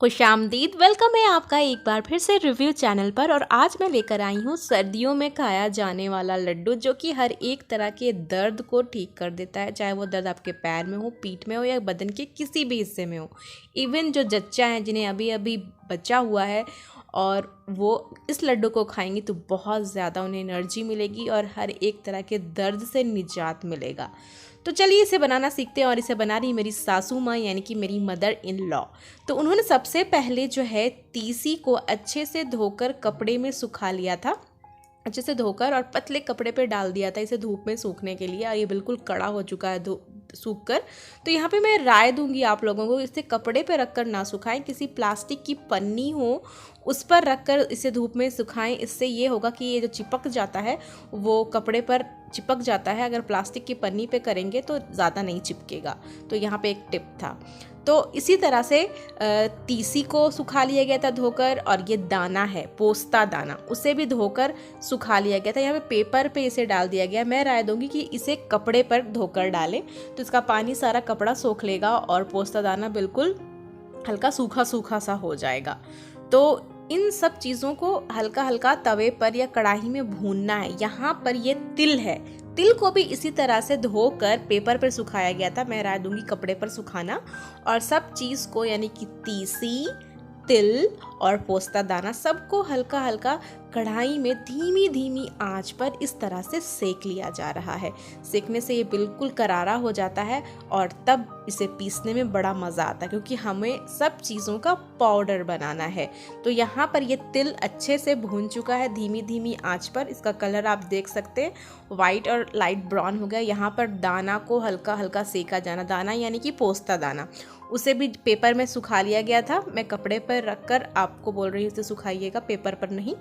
खुशामदीद। Welcome है आपका एक बार फिर से रिव्यू चैनल पर। और आज मैं लेकर आई हूँ सर्दियों में खाया जाने वाला लड्डू, जो कि हर एक तरह के दर्द को ठीक कर देता है, चाहे वो दर्द आपके पैर में हो, पीठ में हो या बदन के किसी भी हिस्से में हो। इवन जो जच्चा हैं, जिन्हें अभी अभी बचा हुआ है, और वो इस लड्डू को खाएंगे तो बहुत ज़्यादा उन्हें एनर्जी मिलेगी और हर एक तरह के दर्द से निजात मिलेगा। तो चलिए इसे बनाना सीखते हैं। और इसे बना रही मेरी सासू माँ, यानी कि मेरी मदर इन लॉ। तो उन्होंने सबसे पहले जो है तीसी को अच्छे से धोकर कपड़े में सुखा लिया था, अच्छे से धोकर और पतले कपड़े पे डाल दिया था इसे धूप में सूखने के लिए। और ये बिल्कुल कड़ा हो चुका है सूख कर। तो यहाँ पे मैं राय दूंगी आप लोगों को, इसे कपड़े पे रखकर ना सुखाएं, किसी प्लास्टिक की पन्नी हो उस पर रखकर इसे धूप में सुखाएं। इससे ये होगा कि ये जो चिपक जाता है वो कपड़े पर चिपक जाता है। अगर प्लास्टिक की पन्नी पे करेंगे तो ज़्यादा नहीं चिपकेगा। तो यहाँ पे एक टिप था। तो इसी तरह से तीसी को सुखा लिया गया था धोकर, और ये दाना है पोस्ता दाना, उसे भी धोकर सुखा लिया गया था। यहाँ पे पेपर पे इसे डाल दिया गया। मैं राय दूंगी कि इसे कपड़े पर धोकर डालें, तो इसका पानी सारा कपड़ा सोख लेगा और पोस्ता दाना बिल्कुल हल्का सूखा सूखा सा हो जाएगा। तो इन सब चीज़ों को हल्का हल्का तवे पर या कढ़ाई में भूनना है। यहाँ पर ये तिल है, तिल को भी इसी तरह से धोकर पेपर पर सुखाया गया था। मैं राय दूंगी कपड़े पर सुखाना। और सब चीज़ को, यानी कि तीसी, तिल और पोस्ता दाना, सबको हल्का हल्का कढ़ाई में धीमी धीमी आंच पर इस तरह से सेक लिया जा रहा है। सेकने से ये बिल्कुल करारा हो जाता है और तब इसे पीसने में बड़ा मज़ा आता है, क्योंकि हमें सब चीज़ों का पाउडर बनाना है। तो यहाँ पर ये तिल अच्छे से भून चुका है धीमी धीमी आंच पर। इसका कलर आप देख सकते हैं, वाइट और लाइट ब्राउन हो गया। यहाँ पर दाना को हल्का हल्का सेका जाना, दाना यानी कि पोस्ता दाना, उसे भी पेपर में सुखा लिया गया था। मैं कपड़े पर रखकर आपको बोल रही हूँ इसे सुखाइएगा, पेपर पर नहीं।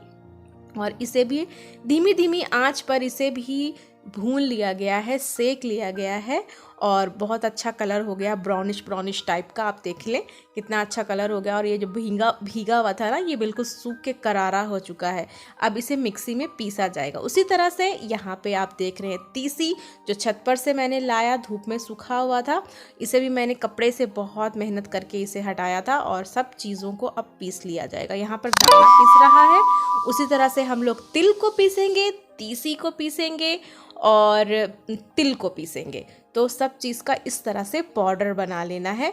और इसे भी धीमी धीमी आंच पर इसे भी भून लिया गया है, सेक लिया गया है, और बहुत अच्छा कलर हो गया, ब्राउनिश ब्राउनिश टाइप का। आप देख लें कितना अच्छा कलर हो गया। और ये जो भीगा हुआ था ना, ये बिल्कुल सूख के करारा हो चुका है। अब इसे मिक्सी में पीसा जाएगा। उसी तरह से यहाँ पे आप देख रहे हैं तीसी, जो छत पर से मैंने लाया, धूप में सूखा हुआ था, इसे भी मैंने कपड़े से बहुत मेहनत करके इसे हटाया था। और सब चीज़ों को अब पीस लिया जाएगा। यहाँ पर दाना पीस रहा है, उसी तरह से हम लोग तिल को पीसेंगे, तीसी को पीसेंगे और तिल को पीसेंगे। तो सब चीज़ का इस तरह से पाउडर बना लेना है।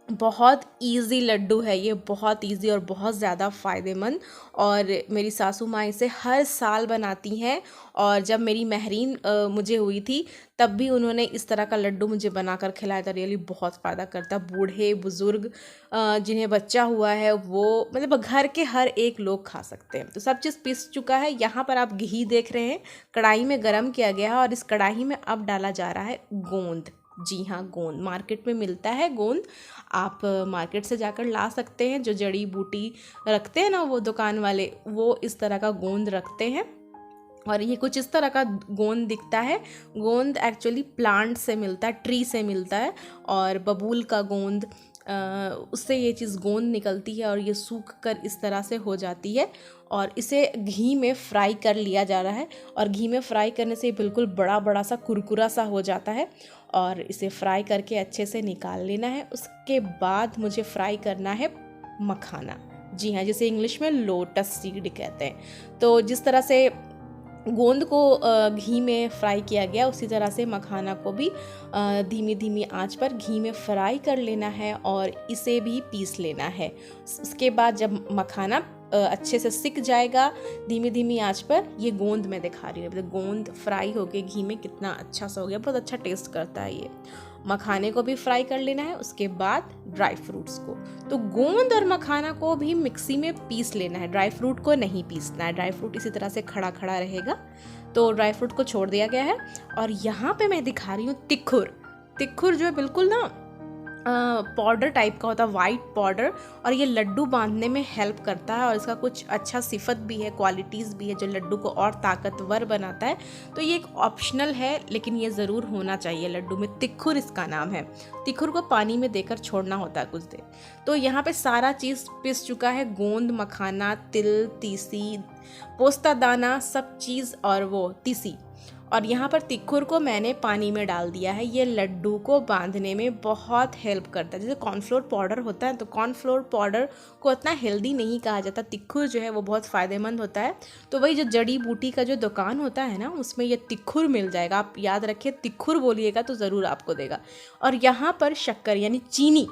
बहुत इजी लड्डू है ये, बहुत इजी और बहुत ज़्यादा फ़ायदेमंद। और मेरी सासू माँ इसे हर साल बनाती हैं। और जब मेरी महरीन मुझे हुई थी तब भी उन्होंने इस तरह का लड्डू मुझे बनाकर खिलाया था। रियली बहुत फ़ायदा करता। बूढ़े बुज़ुर्ग जिन्हें बच्चा हुआ है, वो मतलब घर के हर एक लोग खा सकते हैं। तो सब चीज़ पीस चुका है। यहाँ पर आप घी देख रहे हैं, कढ़ाई में गरम किया गया है और इस कढ़ाई में अब डाला जा रहा है गोंद। जी हाँ, गोंद मार्केट में मिलता है। गोंद आप मार्केट से जाकर ला सकते हैं। जो जड़ी बूटी रखते हैं ना वो दुकान वाले, वो इस तरह का गोंद रखते हैं। और ये कुछ इस तरह का गोंद दिखता है। गोंद एक्चुअली प्लांट से मिलता है, ट्री से मिलता है। और बबूल का गोंद, उससे ये चीज़ गोंद निकलती है और ये सूख कर इस तरह से हो जाती है। और इसे घी में फ्राई कर लिया जा रहा है। और घी में फ्राई करने से बिल्कुल बड़ा बड़ा सा कुरकुरा सा हो जाता है। और इसे फ्राई करके अच्छे से निकाल लेना है। उसके बाद मुझे फ्राई करना है मखाना। जी हाँ, जिसे इंग्लिश में लोटस सीड कहते हैं। तो जिस तरह से गोंद को घी में फ्राई किया गया, उसी तरह से मखाना को भी धीमी धीमी आंच पर घी में फ्राई कर लेना है और इसे भी पीस लेना है। उसके बाद जब मखाना अच्छे से सिक जाएगा धीमी धीमी आंच पर, ये गोंद मैं दिखा रही हूँ, गोंद फ्राई होके घी में कितना अच्छा सा हो गया, बहुत अच्छा टेस्ट करता है ये। मखाने को भी फ्राई कर लेना है, उसके बाद ड्राई फ्रूट्स को। तो गोंद और मखाना को भी मिक्सी में पीस लेना है, ड्राई फ्रूट को नहीं पीसना है। ड्राई फ्रूट इसी तरह से खड़ा खड़ा रहेगा। तो ड्राई फ्रूट को छोड़ दिया गया है। और यहाँ पे मैं दिखा रही हूँ तिखुर। तिखुर जो है बिल्कुल ना पाउडर टाइप का होता है, वाइट पाउडर। और ये लड्डू बांधने में हेल्प करता है और इसका कुछ अच्छा सिफत भी है, क्वालिटीज़ भी है जो लड्डू को और ताकतवर बनाता है। तो ये एक ऑप्शनल है, लेकिन ये ज़रूर होना चाहिए लड्डू में। तिखुर इसका नाम है। तिखुर को पानी में देकर छोड़ना होता है कुछ देर। तो यहाँ पे सारा चीज़ पिस चुका है, गोंद, मखाना, तिल, तीसी, पोस्ता दाना, सब चीज़ और वो तीसी। और यहाँ पर तिखुर को मैंने पानी में डाल दिया है। ये लड्डू को बांधने में बहुत हेल्प करता है। जैसे कॉर्नफ्लोर पाउडर होता है तो कॉर्नफ्लोर पाउडर को इतना हेल्दी नहीं कहा जाता, तिखुर जो है वो बहुत फ़ायदेमंद होता है। तो वही जो जड़ी बूटी का जो दुकान होता है ना, उसमें ये तिखुर मिल जाएगा। आप याद रखिए, तिखुर बोलिएगा तो ज़रूर आपको देगा। और यहाँ पर शक्कर यानी चीनी,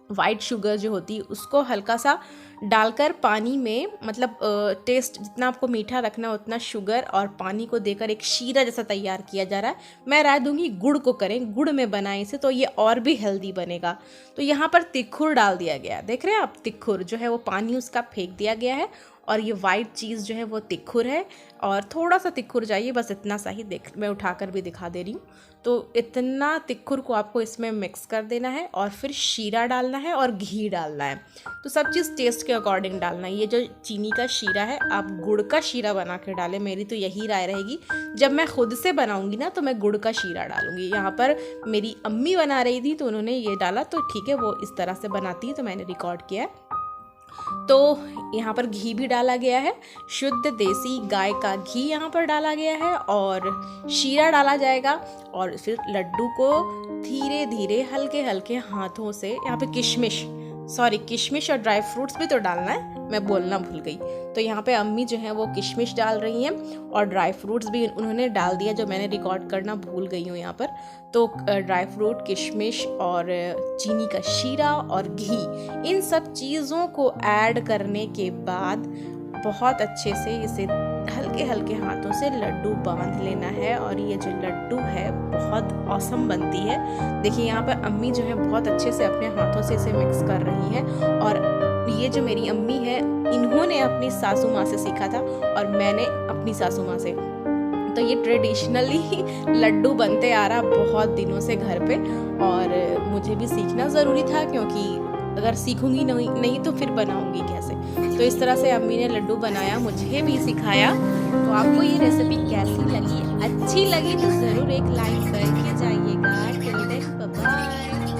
वाइट शुगर जो होती है, उसको हल्का सा डालकर पानी में, मतलब टेस्ट जितना आपको मीठा रखना है उतना शुगर और पानी को देकर एक शीरा जैसा तैयार किया जा रहा है। मैं राय दूंगी गुड़ को करें, गुड़ में बनाएं इसे तो ये और भी हेल्दी बनेगा। तो यहाँ पर तिखुर डाल दिया गया, देख रहे हैं आप, तिखुर जो है वो पानी उसका फेंक दिया गया है और ये वाइट चीज़ जो है वो तिखुर है। और थोड़ा सा तिखुर चाहिए, बस इतना सा ही, देख मैं उठाकर भी दिखा दे रही हूँ। तो इतना तिखुर को आपको इसमें मिक्स कर देना है और फिर शीरा डालना है और घी डालना है। तो सब चीज़ टेस्ट के अकॉर्डिंग डालना है। ये जो चीनी का शीरा है, आप गुड़ का शीरा बना के डालें, मेरी तो यही राय रहेगी। जब मैं खुद से बनाऊंगी ना तो मैं गुड़ का शीरा डालूंगी। यहाँ पर मेरी अम्मी बना रही थी तो उन्होंने ये डाला, तो ठीक है, वो इस तरह से बनाती है तो मैंने रिकॉर्ड किया है। तो यहाँ पर घी भी डाला गया है, शुद्ध देसी गाय का घी यहाँ पर डाला गया है और शीरा डाला जाएगा। और फिर लड्डू को धीरे धीरे हल्के हल्के हाथों से, यहाँ पे किशमिश और ड्राई फ्रूट्स भी तो डालना है, मैं बोलना भूल गई। तो यहाँ पे अम्मी जो है वो किशमिश डाल रही हैं और ड्राई फ्रूट्स भी उन्होंने डाल दिया, जो मैंने रिकॉर्ड करना भूल गई हूँ यहाँ पर। तो ड्राई फ्रूट, किशमिश और चीनी का शीरा और घी, इन सब चीज़ों को ऐड करने के बाद बहुत अच्छे से इसे हल्के हल्के हाथों से लड्डू बांध लेना है। और ये जो लड्डू है बहुत औसम बनती है। देखिए यहाँ पर अम्मी जो है बहुत अच्छे से अपने हाथों से इसे मिक्स कर रही है। और ये जो मेरी अम्मी है, इन्होंने अपनी सासू माँ से सीखा था और मैंने अपनी सासू माँ से। तो ये ट्रेडिशनली लड्डू बनते आ रहा बहुत दिनों से घर पे, और मुझे भी सीखना ज़रूरी था, क्योंकि अगर सीखूंगी नहीं तो फिर बनाऊंगी कैसे। तो इस तरह से अम्मी ने लड्डू बनाया, मुझे भी सिखाया। तो आपको ये रेसिपी कैसी लगी? अच्छी लगी तो ज़रूर एक लाइक करके जाइएगा। Till then bye bye.